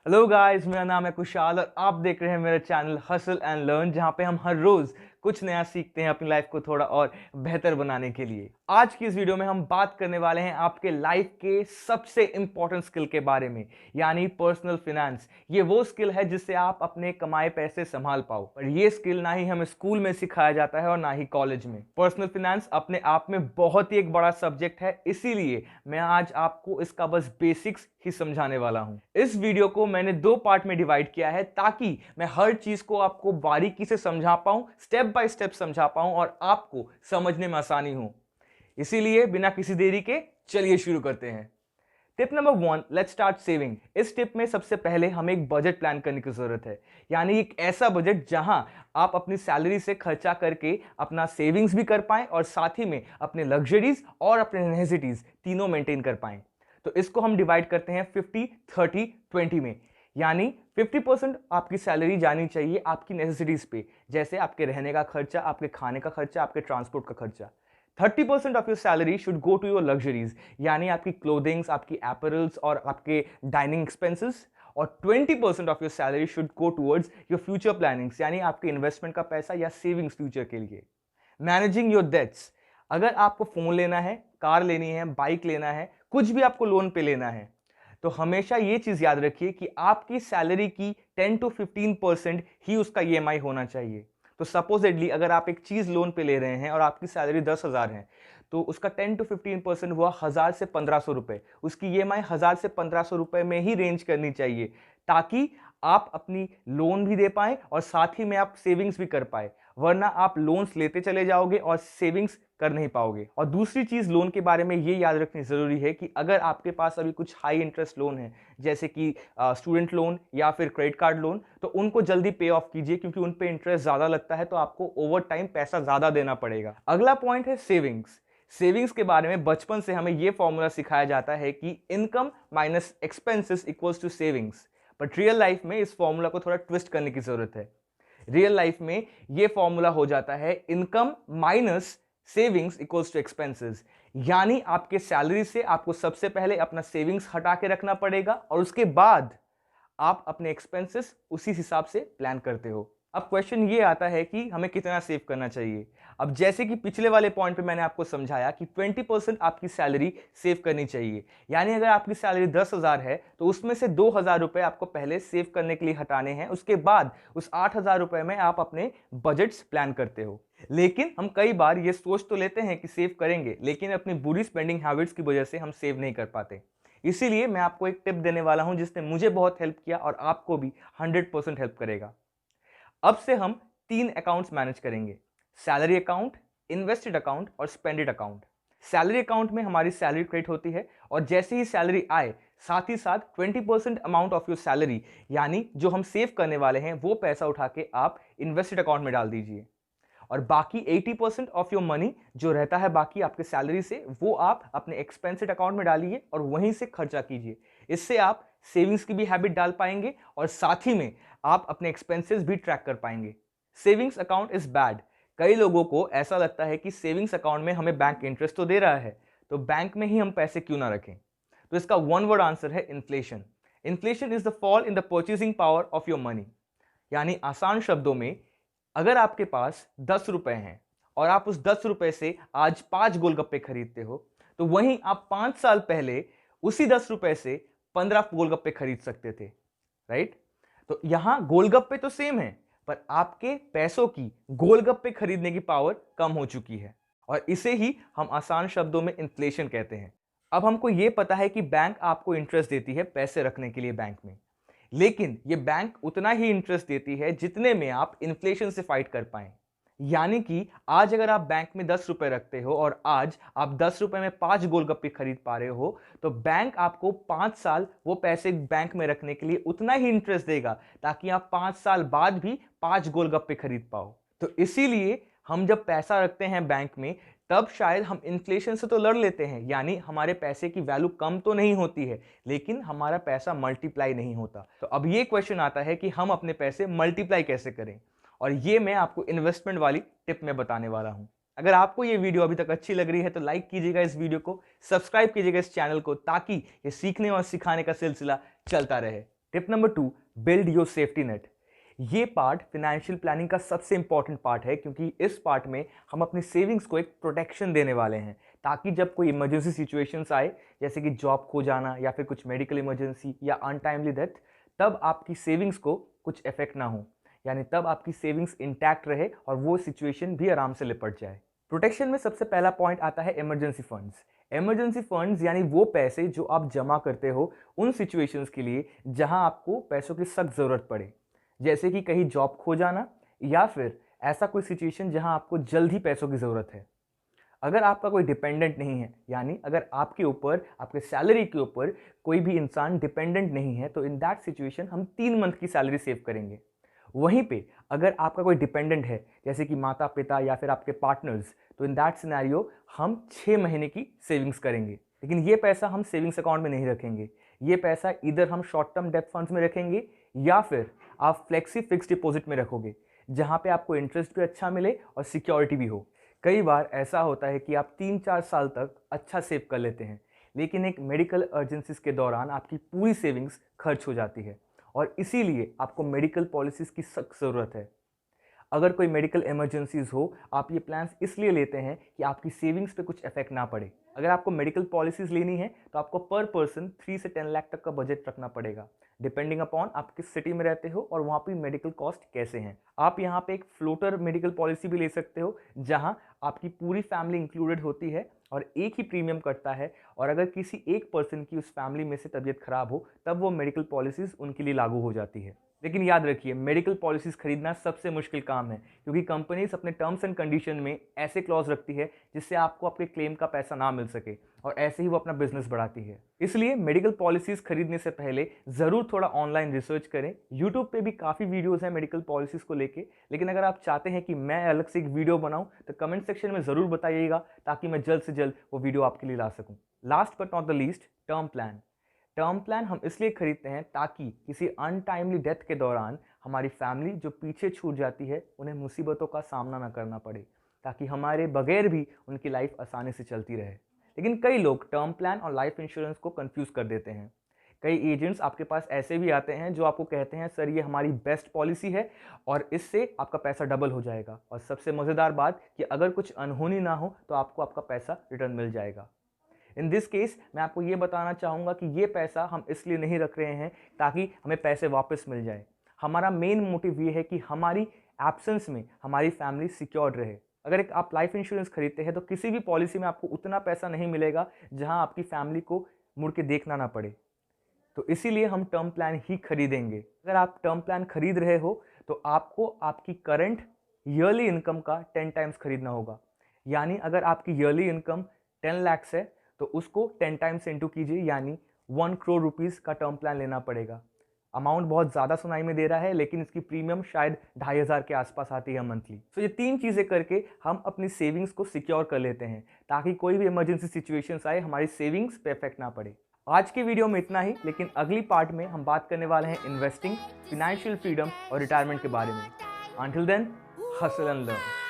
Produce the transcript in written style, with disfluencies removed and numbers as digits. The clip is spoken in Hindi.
हेलो गाइस, मेरा नाम है कुशाल और आप देख रहे हैं मेरा चैनल हसल एंड लर्न, जहां पे हम हर रोज कुछ नया सीखते हैं अपनी लाइफ को थोड़ा और बेहतर बनाने के लिए। आज की इस वीडियो में हम बात करने वाले हैं आपके लाइफ के सबसे इंपॉर्टेंट स्किल के बारे में, यानी पर्सनल फिनेंस। ये वो स्किल है जिससे आप अपने कमाए पैसे संभाल पाओ, और ये स्किल ना ही हमें स्कूल में सिखाया जाता है और ना ही कॉलेज में। पर्सनल फिनेंस अपने आप में बहुत ही एक बड़ा सब्जेक्ट है, इसीलिए मैं आज आपको इसका बस बेसिक्स ही समझाने वाला हूं। इस वीडियो को मैंने दो पार्ट में डिवाइड किया है ताकि मैं हर चीज को आपको बारीकी से समझा पाऊं, स्टेप बाय स्टेप समझा पाऊं और आपको समझने में आसानी हो। इसीलिए बिना किसी देरी के चलिए शुरू करते हैं। Tip number 1, let's start saving. इस टिप में सबसे पहले हमें एक बजट प्लान करने की जरूरत है, यानी एक ऐसा बजट जहां आप अपनी सैलरी से खर्चा करके अपना सेविंग्स भी कर पाएं और साथ ही में अपने लग्जरीज और अपने नेसेसिटीज तीनों मेंटेन कर पाएं। तो इसको हम डिवाइड करते हैं 50-30-20 में, यानी 50% आपकी सैलरी जानी चाहिए आपकी नेसेसिटीज पे, जैसे आपके रहने का खर्चा, आपके खाने का खर्चा, आपके ट्रांसपोर्ट का खर्चा। 30% of your salary should go to your luxuries, यानी आपकी क्लोथिंग्स, आपकी एपरल्स और आपके डाइनिंग एक्सपेंसेस। और 20% of your salary should go towards your future plannings, यानी आपके इन्वेस्टमेंट का पैसा या सेविंग्स फ्यूचर के लिए। मैनेजिंग योर डेट्स, अगर आपको फोन लेना है, कार लेनी है, बाइक लेना है, कुछ भी आपको लोन पे लेना है, तो हमेशा ये चीज याद रखिए कि आपकी सैलरी की 10 to 15% ही उसका ईएमआई होना चाहिए। तो सपोजेडली अगर आप एक चीज लोन पे ले रहे हैं और आपकी सैलरी 10,000 है, तो उसका 10 to 15% हुआ 1,000 से 1,500 रुपए। उसकी ईएमआई 1,000 से 1,500 रुपए में ही रेंज करनी चाहिए, ताकि आप अपनी लोन भी दे पाए और साथ ही में आप सेविंग्स भी कर पाए। वरना आप लोन्स लेते चले जाओगे और सेविंग्स कर नहीं पाओगे। और दूसरी चीज लोन के बारे में ये याद रखनी जरूरी है कि अगर आपके पास अभी कुछ हाई इंटरेस्ट लोन है, जैसे कि स्टूडेंट लोन या फिर क्रेडिट कार्ड लोन, तो उनको जल्दी पे ऑफ कीजिए, क्योंकि उन पे इंटरेस्ट ज्यादा लगता है, तो आपको ओवर टाइम पैसा ज्यादा देना पड़ेगा। अगला पॉइंट है सेविंग्स। सेविंग्स के बारे में बचपन से हमें यह फॉर्मूला सिखाया जाता है कि income minus expenses equals to savings. But real life में इस फॉर्मूला को थोड़ा ट्विस्ट करने की जरूरत है। रियल लाइफ में यह फॉर्मूला हो जाता है income minus savings equals to expenses, यानी आपके सैलरी से आपको सबसे पहले अपना सेविंग्स हटा के रखना पड़ेगा और उसके बाद आप अपने एक्सपेंसेस उसी हिसाब से प्लान करते हो। अब क्वेश्चन ये आता है कि हमें कितना सेव करना चाहिए। अब जैसे कि पिछले वाले पॉइंट पे मैंने आपको समझाया कि 20% आपकी सैलरी सेव करनी चाहिए, यानी अगर आपकी सैलरी 10,000 है तो उसमें से 2,000 रुपए आपको पहले सेव करने के लिए हटाने हैं। उसके बाद उस 8,000 रुपए में आप अपने बजट्स प्लान करते हो। लेकिन हम कई बार ये सोच तो लेते हैं कि सेव करेंगे, लेकिन अपनी बुरी स्पेंडिंग हैबिट्स की वजह से हम सेव नहीं कर पाते। इसीलिए मैं आपको एक टिप देने वाला हूं जिसने मुझे बहुत हेल्प किया और आपको भी 100% हेल्प करेगा। अब से हम 3 अकाउंट्स मैनेज करेंगे: सैलरी अकाउंट, इन्वेस्टेड अकाउंट और स्पेंडेड अकाउंट। सैलरी अकाउंट में हमारी सैलरी क्रेडिट होती है और जैसे ही सैलरी आए, साथ ही साथ 20% अमाउंट ऑफ योर सैलरी, यानी जो हम सेव करने वाले हैं, वो पैसा उठा के आप इन्वेस्टेड अकाउंट में डाल दीजिए। और बाकी 80% ऑफ योर मनी जो रहता है बाकी आपके सैलरी से, वो आप अपने एक्सपेंसेड अकाउंट में डालिए और वहीं से खर्चा कीजिए। इससे आप सेविंग्स की भी हैबिट डाल पाएंगे और साथ ही में आप अपने एक्सपेंसेस भी ट्रैक कर पाएंगे। Savings account is bad. कई लोगों को ऐसा लगता है कि सेविंग्स अकाउंट में हमें बैंक इंटरेस्ट तो दे रहा है, तो बैंक में ही हम पैसे क्यों ना रखें। तो इसका वन वर्ड आंसर है inflation. Inflation is the fall in the purchasing power of your money, यानी आसान शब्दों में, अगर आपके पास 10 रुपए हैं और आप उस 10 रुपए से आज 5 गोलगप्पे खरीदते हो, तो वहीं आप 5 साल पहले उसी 10 रुपए से 15 गोलगप्पे खरीद सकते थे, राइट? तो यहां गोलगप्पे तो सेम है, पर आपके पैसों की गोलगप्पे खरीदने की पावर कम हो चुकी है, और इसे ही हम आसान शब्दों में इन्फ्लेशन कहते हैं। अब हमको यह पता है कि बैंक आपको इंटरेस्ट देती है पैसे रखने के लिए बैंक में, लेकिन ये बैंक उतना ही इंटरेस्ट देती है जितने में आप इन्फ्लेशन से फाइट कर पाए। यानी कि आज अगर आप बैंक में 10 रुपए रखते हो और आज आप 10 रुपए में 5 गोलगप्पे खरीद पा रहे हो, तो बैंक आपको 5 साल वो पैसे बैंक में रखने के लिए उतना ही इंटरेस्ट देगा, ताकि आप 5 साल बाद भी 5 गोलगप्पे खरीद पाओ। तो इसीलिए हम जब पैसा रखते हैं बैंक में, तब शायद हम इन्फ्लेशन से तो लड़ लेते हैं, यानी हमारे पैसे की वैल्यू कम तो नहीं होती है, लेकिन हमारा पैसा मल्टीप्लाई नहीं होता। तो अब ये क्वेश्चन आता है कि हम अपने पैसे मल्टीप्लाई कैसे करें, और ये मैं आपको इन्वेस्टमेंट वाली टिप में बताने वाला हूं। अगर आपको ये वीडियो अभी तक अच्छी लग रही है तो लाइक कीजिएगा इस वीडियो को, सब्सक्राइब कीजिएगा इस चैनल को, ताकि ये सीखने और सिखाने का सिलसिला चलता रहे। Tip number 2, build your safety net. ये पार्ट फाइनेंशियल प्लानिंग का सबसे इंपॉर्टेंट पार्ट है, क्योंकि इस पार्ट में हम अपनी सेविंग्स को एक प्रोटेक्शन देने वाले हैं, ताकि जब कोई इमरजेंसी सिचुएशंस आए, जैसे कि जॉब खो जाना या फिर कुछ मेडिकल इमरजेंसी या अनटाइमली डेथ, तब आपकी सेविंग्स को कुछ इफेक्ट ना हो, यानी तब आपकी सेविंग्स इंटैक्ट रहे और वो सिचुएशन भी आराम से निपट जाए। प्रोटेक्शन में सबसे पहला पॉइंट आता है इमरजेंसी फंड्स। इमरजेंसी फंड्स यानी वो पैसे जो आप जमा करते हो उन सिचुएशंस के लिए जहां आपको पैसों की सख्त ज़रूरत पड़े, जैसे कि कहीं जॉब खो जाना या फिर ऐसा कोई सिचुएशन जहां आपको जल्द ही पैसों की ज़रूरत है। अगर आपका कोई डिपेंडेंट नहीं है, यानी अगर आपके ऊपर, आपके सैलरी के ऊपर कोई भी इंसान डिपेंडेंट नहीं है, तो इन दैट सिचुएशन हम 3 मंथ की सैलरी सेव करेंगे। वहीं पे अगर आपका कोई डिपेंडेंट है, जैसे कि माता पिता या फिर आपके पार्टनर्स, तो इन दैट सिनेरियो हम 6 महीने की सेविंग्स करेंगे। लेकिन ये पैसा हम सेविंग्स अकाउंट में नहीं रखेंगे, ये पैसा इधर हम शॉर्ट टर्म डेट फंड्स में रखेंगे या फिर आप फ्लेक्सी फिक्स डिपॉजिट में रखोगे, जहां पे आपको इंटरेस्ट भी अच्छा मिले और सिक्योरिटी भी हो। कई बार ऐसा होता है कि आप 3-4 साल तक अच्छा सेव कर लेते हैं, लेकिन एक मेडिकल अर्जेंसीज के दौरान आपकी पूरी सेविंग्स खर्च हो जाती है और इसीलिए आपको मेडिकल पॉलिसीज़ की सख्त ज़रूरत है। अगर कोई मेडिकल इमरजेंसीज हो, आप ये प्लान्स इसलिए लेते हैं कि आपकी सेविंग्स पे कुछ इफेक्ट ना पड़े। अगर आपको मेडिकल पॉलिसीज लेनी है तो आपको पर पर्सन 3 से 10 लाख तक का बजट रखना पड़ेगा, डिपेंडिंग अपॉन आप किस सिटी में रहते हो और वहाँ पे मेडिकल कॉस्ट कैसे हैं। आप यहाँ पे एक फ्लोटर मेडिकल पॉलिसी भी ले सकते हो, जहाँ आपकी पूरी फैमिली इंक्लूडेड होती है और एक ही प्रीमियम कटता है, और अगर किसी एक पर्सन की उस फैमिली में से तबीयत खराब हो तब वो मेडिकल पॉलिसीज उनके लिए लागू हो जाती है। लेकिन याद रखिए, मेडिकल पॉलिसीज खरीदना सबसे मुश्किल काम है, क्योंकि कंपनीज अपने टर्म्स एंड कंडीशन में ऐसे क्लॉज रखती है जिससे आपको आपके क्लेम का पैसा ना मिल सके, और ऐसे ही वो अपना बिजनेस बढ़ाती है। इसलिए मेडिकल पॉलिसीज खरीदने से पहले जरूर थोड़ा ऑनलाइन रिसर्च करें। यूट्यूब पे भी काफ़ी वीडियोज़ हैं मेडिकल पॉलिसीज को लेके, लेकिन अगर आप चाहते हैं कि मैं अलग से एक वीडियो बनाऊं तो कमेंट सेक्शन में ज़रूर बताइएगा, ताकि मैं जल्द से जल्द वो वीडियो आपके लिए ला सकूँ। Last but not the least, term plan. Term plan हम इसलिए खरीदते हैं ताकि किसी अनटाइमली डेथ के दौरान हमारी फैमिली जो पीछे छूट जाती है उन्हें मुसीबतों का सामना ना करना पड़े, ताकि हमारे बगैर भी उनकी लाइफ आसानी से चलती रहे। लेकिन कई लोग टर्म प्लान और लाइफ इंश्योरेंस को कंफ्यूज कर देते हैं। कई एजेंट्स आपके पास ऐसे भी आते हैं जो आपको कहते हैं सर ये हमारी बेस्ट पॉलिसी है और इससे आपका पैसा डबल हो जाएगा, और सबसे मज़ेदार बात कि अगर कुछ अनहोनी ना हो तो आपको आपका पैसा रिटर्न मिल जाएगा। इन दिस केस मैं आपको ये बताना चाहूँगा कि ये पैसा हम इसलिए नहीं रख रहे हैं ताकि हमें पैसे वापस मिल जाए। हमारा मेन मोटिव ये है कि हमारी एब्सेंस में हमारी फैमिली सिक्योर रहे। अगर एक आप लाइफ इंश्योरेंस खरीदते हैं तो किसी भी पॉलिसी में आपको उतना पैसा नहीं मिलेगा जहां आपकी फैमिली को मुड़ के देखना ना पड़े, तो इसीलिए हम टर्म प्लान ही खरीदेंगे। अगर आप टर्म प्लान खरीद रहे हो तो आपको आपकी करंट ईयरली इनकम का 10 टाइम्स खरीदना होगा। यानी अगर आपकी ईयरली इनकम 10 लाख है तो उसको 10 टाइम्स इंटू कीजिए, यानी 1 करोड़ रुपीज़ का टर्म प्लान लेना पड़ेगा। अमाउंट बहुत ज़्यादा सुनाई में दे रहा है, लेकिन इसकी प्रीमियम शायद 2,500 के आसपास आती है मंथली। तो ये 3 चीज़ें करके हम अपनी सेविंग्स को सिक्योर कर लेते हैं, ताकि कोई भी इमरजेंसी सिचुएशंस आए हमारी सेविंग्स पे इफेक्ट ना पड़े। आज के वीडियो में इतना ही, लेकिन अगली पार्ट में हम बात करने वाले हैं इन्वेस्टिंग, फाइनेंशियल फ्रीडम और रिटायरमेंट के बारे में। Until then, hustle and learn.